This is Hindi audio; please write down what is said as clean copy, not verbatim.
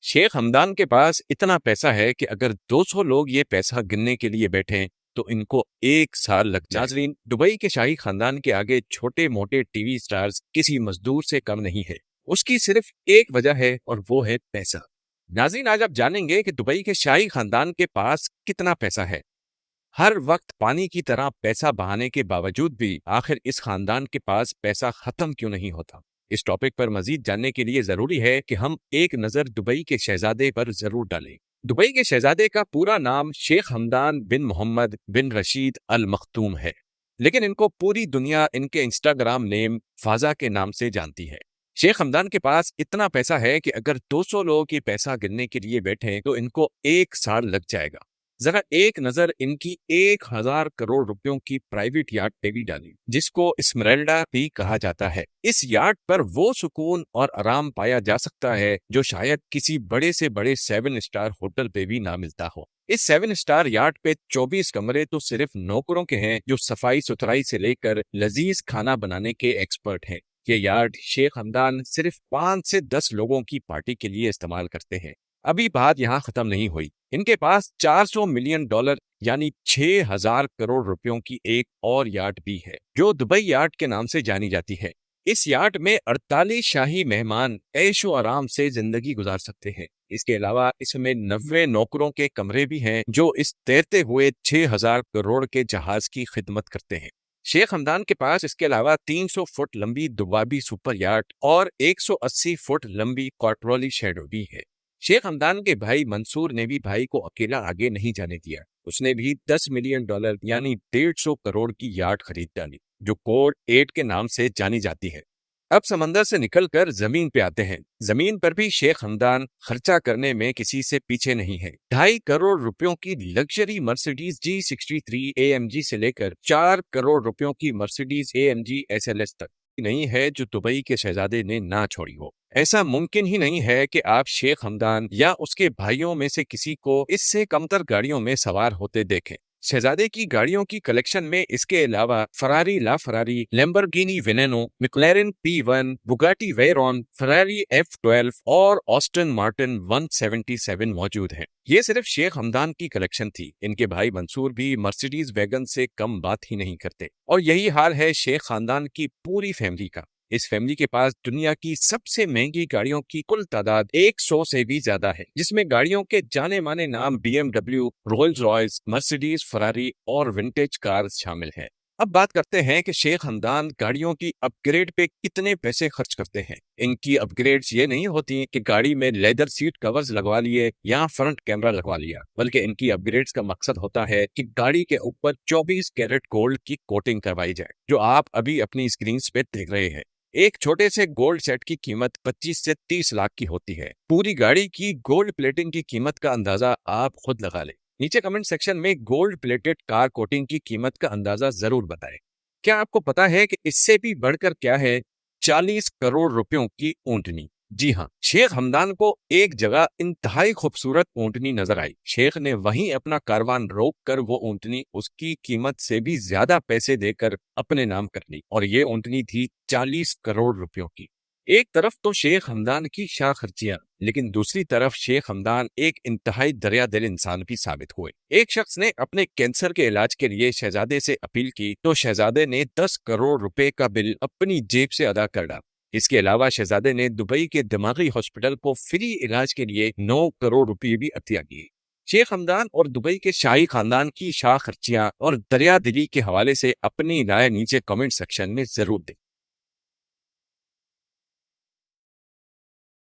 शेख हमदान के पास इतना पैसा है कि अगर 200 लोग ये पैसा गिनने के लिए बैठें तो इनको 1 साल लग जाए। नाजरीन, दुबई के शाही खानदान के आगे छोटे मोटे टीवी स्टार्स किसी मजदूर से कम नहीं है। उसकी सिर्फ एक वजह है और वो है पैसा। नाजरीन, आज आप जानेंगे कि दुबई के शाही खानदान के पास कितना पैसा है। हर वक्त पानी की तरह पैसा बहाने के बावजूद भी आखिर इस खानदान के पास पैसा खत्म क्यों नहीं होता। इस टॉपिक पर मजीद जानने के लिए जरूरी है कि हम एक नजर दुबई के शहजादे पर जरूर डालें। दुबई के शहजादे का पूरा नाम शेख हमदान बिन मोहम्मद बिन रशीद अल मखतूम है, लेकिन इनको पूरी दुनिया इनके इंस्टाग्राम नेम फाजा के नाम से जानती है। शेख हमदान के पास इतना पैसा है कि अगर 200 लोग ये पैसा गिनने के लिए बैठे तो इनको 1 साल लग जाएगा। जरा एक नजर इनकी 1000 करोड़ रुपयों की प्राइवेट याट पे भी डाली, जिसको स्मरेल्डा भी कहा जाता है। इस याट पर वो सुकून और आराम पाया जा सकता है जो शायद किसी बड़े से बड़े 7 स्टार होटल पे भी ना मिलता हो। इस 7 स्टार याट पे 24 कमरे तो सिर्फ नौकरों के हैं जो सफाई सुथराई से लेकर लजीज खाना बनाने के एक्सपर्ट हैं। ये यार्ड शेख हमदान सिर्फ 5 से 10 लोगों की पार्टी के लिए इस्तेमाल करते हैं। अभी बात यहाँ खत्म नहीं हुई। इनके पास $400 मिलियन यानी 6000 करोड़ रुपयों की एक और याट भी है जो दुबई याट के नाम से जानी जाती है। इस याट में 48 शाही मेहमान ऐशो आराम से जिंदगी गुजार सकते हैं। इसके अलावा इसमें 90 नौकरों के कमरे भी हैं जो इस तैरते हुए 6000 करोड़ के जहाज की खिदमत करते हैं। शेख हमदान के पास इसके अलावा 300 फुट लंबी दुबाबी सुपर याट और 180 फुट लंबी क्वार्टरली शैडो भी है। शेख हमदान के भाई मंसूर ने भी भाई को अकेला आगे नहीं जाने दिया। उसने भी $10 मिलियन यानी 150 करोड़ की याट खरीद डाली जो कोड 8 के नाम से जानी जाती है। अब समंदर से निकलकर जमीन पे आते हैं। जमीन पर भी शेख हमदान खर्चा करने में किसी से पीछे नहीं है। 2.5 करोड़ रुपयों की लग्जरी मर्सिडीज G63 AMG से लेकर 4 करोड़ रुपयों की मर्सिडीज AMG SLS तक नहीं है जो दुबई के शहजादे ने ना छोड़ी हो। ऐसा मुमकिन ही नहीं है कि आप शेख हमदान या उसके भाइयों में से किसी को इससे कमतर गाड़ियों में सवार होते देखें। शहजादे की गाड़ियों की कलेक्शन में इसके अलावा Ferrari La Ferrari, Lamborghini Veneno, McLaren P1, Bugatti Veyron, Ferrari F12 और ऑस्टन मार्टिन 177 मौजूद हैं। ये सिर्फ शेख हमदान की कलेक्शन थी। इनके भाई मंसूर भी मर्सिडीज वैगन से कम बात ही नहीं करते और यही हाल है शेख खानदान की पूरी फैमिली का। इस फैमिली के पास दुनिया की सबसे महंगी गाड़ियों की कुल तादाद 100 से भी ज्यादा है, जिसमें गाड़ियों के जाने माने नाम BMW, Rolls Royce, Mercedes, Ferrari और विंटेज कार्स शामिल हैं। अब बात करते हैं कि शेख हमदान गाड़ियों की अपग्रेड पे कितने पैसे खर्च करते हैं। इनकी अपग्रेड्स ये नहीं होती कि गाड़ी में लेदर सीट कवर्स लगवा लिए या फ्रंट कैमरा लगवा लिया, बल्कि इनकी अपग्रेड्स का मकसद होता है कि गाड़ी के ऊपर 24 कैरेट गोल्ड की कोटिंग करवाई जाए, जो आप अभी अपनी स्क्रीन पे देख रहे हैं। एक छोटे से गोल्ड सेट की कीमत 25 से 30 लाख की होती है। पूरी गाड़ी की गोल्ड प्लेटिंग की कीमत का अंदाजा आप खुद लगा लें। नीचे कमेंट सेक्शन में गोल्ड प्लेटेड कार कोटिंग की कीमत का अंदाजा जरूर बताएं। क्या आपको पता है कि इससे भी बढ़कर क्या है 40 करोड़ रुपयों की ऊंटनी। जी हाँ, शेख हमदान को एक जगह इंतहाई खूबसूरत ऊंटनी नजर आई। शेख ने वहीं अपना कारवान रोक कर वो ऊंटनी उसकी कीमत से भी ज्यादा पैसे देकर अपने नाम कर ली और ये ऊंटनी थी 40 करोड़ रुपयों की। एक तरफ तो शेख हमदान की शाह खर्चियां, लेकिन दूसरी तरफ शेख हमदान एक इंतहाई दरिया दिल इंसान भी साबित हुए। एक शख्स ने अपने कैंसर के इलाज के लिए शहजादे से अपील की तो शहजादे ने 10 करोड़ रुपए का बिल अपनी जेब से अदा कर डाला। इसके अलावा शहजादे ने दुबई के दिमागी हॉस्पिटल को फ्री इलाज के लिए 9 करोड़ रुपए भी अतिया किए। शेख हमदान और दुबई के शाही खानदान की शाह खर्चियां और दरिया दिली के हवाले से अपनी राय नीचे कमेंट सेक्शन में जरूर दें।